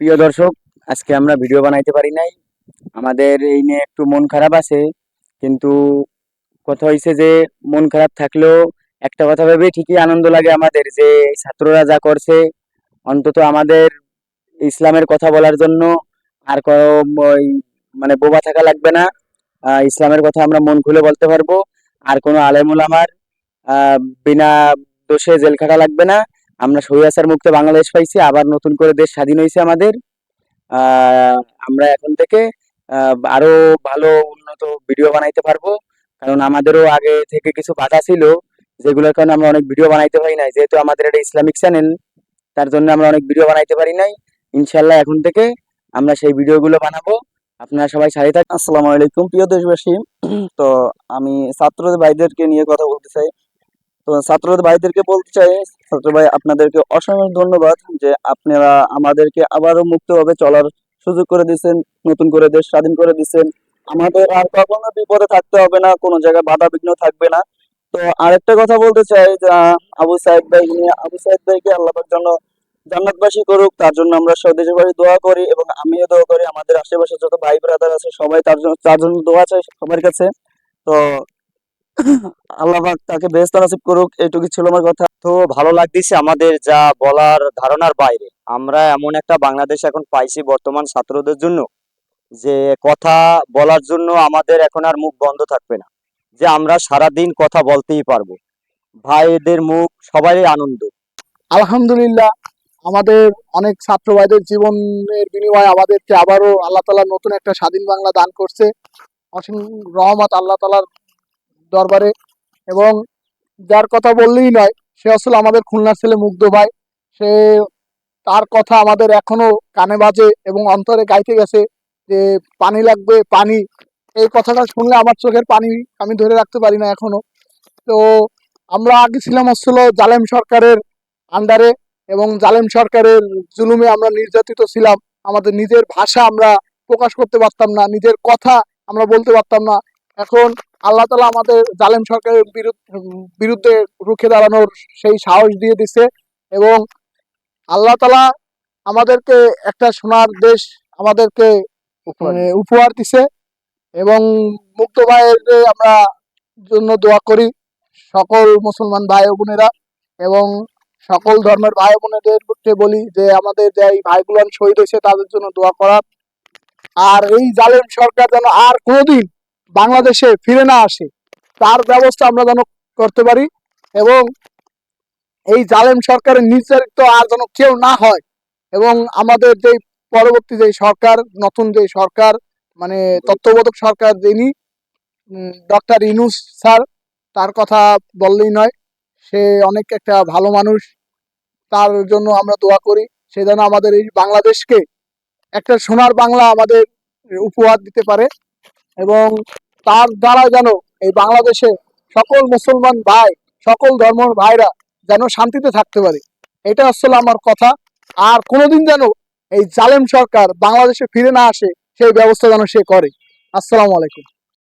প্রিয় দর্শক, আজকে আমরা ভিডিও বানাইতে পারি নাই। আমাদের এই নিয়ে একটু মন খারাপ আছে। কিন্তু কথা হয়েছে যে মন খারাপ থাকলেও একটা কথা ভেবে ঠিকই আনন্দ লাগে আমাদের যে এই ছাত্ররা যা করছে, অন্তত আমাদের ইসলামের কথা বলার জন্য আর ওই মানে বোবা থাকা লাগবে না। ইসলামের কথা আমরা মন খুলে বলতে পারবো। আর কোনো আলেম ওলামার আহ বিনা দোষে জেল খাটা লাগবে না। আমরা স্বৈরাচার মুক্ত বাংলাদেশ পাইছি, আবার নতুন করে দেশ স্বাধীন হয়েছে আমাদের। আহ আমরা এখন থেকে আরো ভালো উন্নত ভিডিও বানাইতে পারবো। কারণ আমাদেরও আগে থেকে কিছু বাধা ছিল, যেগুলোর কারণে আমরা অনেক ভিডিও বানাইতে পারি নাই। যেহেতু আমাদের এটা ইসলামিক চ্যানেল, তার জন্য আমরা অনেক ভিডিও বানাইতে পারি নাই। ইনশাল্লাহ এখন থেকে আমরা সেই ভিডিওগুলো বানাবো। আপনারা সবাই সাথে থাকুন। আসসালামু আলাইকুম প্রিয় দেশবাসী। তো আমি ছাত্রদের ভাইদেরকে নিয়ে কথা বলতে চাই। তো ছাত্রদের ভাইদেরকে বলতে চাই, ছাত্র ভাই আপনাদেরকে অসংখ্য ধন্যবাদ যে আপনারা আমাদেরকে আবারও মুক্তভাবে চলার সুযোগ করে দিচ্ছেন, নতুন করে দেশ স্বাধীন করে দিচ্ছেন। আমাদের আর কখনো বিপদে থাকতে হবে না, কোনো জায়গায় বাধা বিঘ্ন থাকবে না। তো আরেকটা কথা বলতে চাই যে আবু সাইদ ভাই নিয়ে, আবু সাইদ ভাইকে আল্লাহ পাক যেন জান্নাতবাসী করুক, তার জন্য আমরা স্বদেশে বাড়ি দোয়া করি এবং আমিও দোয়া করি। আমাদের আশেপাশে যত ভাই ব্রাদার আছে সবাই তার জন্য দোয়া চাই সবার কাছে। তো আল্লাহ পাক তাকে বেহেশত নসিব করুক, এইটুকু ছিল আমার কথা। তো ভালো লাগতেছে, আমাদের যা বলার ধারণার বাইরে। আমরা এমন একটা বাংলাদেশ এখন পাইছি বর্তমান ছাত্রদের জন্য, যে কথা বলার জন্য আমাদের এখন আর মুখ বন্ধ থাকবে না, যে আমরা সারা দিন কথা বলতেই পারবো। ভাইদের মুখ সবারই আনন্দ। আলহামদুলিল্লাহ, আমাদের অনেক ছাত্র ভাইদের জীবনের বিনিময়ে আমাদেরকে আবারও আল্লাহ তাআলা নতুন একটা স্বাধীন বাংলা দান করছে। অসীম রহমত আল্লাহ তাআলার দরবারে। এবং যার কথা বললেই নয়, সে আসলে আমাদের খুলনার ছেলে মুগ্ধ ভাই। সে তার কথা আমাদের এখনো কানে বাজে এবং অন্তরে গাইতে গেছে যে পানি লাগবে পানি। এই কথাটা শুনলে আমার চোখের পানি আমি ধরে রাখতে পারি না এখনো। তো আমরা আগে ছিলাম আসলে জালেম সরকারের আন্ডারে, এবং জালেম সরকারের জুলুমে আমরা নির্যাতিত ছিলাম। আমাদের নিজের ভাষা আমরা প্রকাশ করতে পারতাম না, নিজের কথা আমরা বলতে পারতাম না। এখন আল্লাহ তাআলা আমাদের জালেম সরকারের বিরুদ্ধে রুখে দাঁড়ানোর সেই সাহস দিয়ে দিছে। এবং আল্লাহ তাআলা আমাদেরকে একটা সোনার দেশ আমাদেরকে উপহার দিছে। এবং মুক্ত ভাইয়ের আমরা জন্য দোয়া করি, সকল মুসলমান ভাই ও বোনেরা এবং সকল ধর্মের ভাই বোনেদেরকে বলি যে আমাদের যে এই ভাইগুলো শহীদ হয়েছে তাদের জন্য দোয়া করার। আর এই জালেম সরকার যেন আর কোনোদিন বাংলাদেশে ফিরে না আসে, তার ব্যবস্থা আমরা যেন করতে পারি। এবং এই জালেম সরকারের নির্যাতিত আর যেন কেউ না হয়। এবং আমাদের যে পরবর্তী যে সরকার, নতুন যে সরকার, মানে তত্ত্বাবধায়ক সরকার যিনি ডক্টর ইউনূস স্যার, তার কথা বললেই নয়। সে অনেক একটা ভালো মানুষ, তার জন্য আমরা দোয়া করি। সে যেন আমাদের এই বাংলাদেশকে একটা সোনার বাংলা আমাদের উপহার দিতে পারে। এবং তার দ্বারা যেন এই বাংলাদেশে সকল মুসলমান ভাই, সকল ধর্মের ভাইরা যেন শান্তিতে থাকতে পারে। এটা আসলে আমার কথা। আর কোনোদিন যেন এই জালেম সরকার বাংলাদেশে ফিরে না আসে, সেই ব্যবস্থা যেন সে করে। আসসালামু আলাইকুম।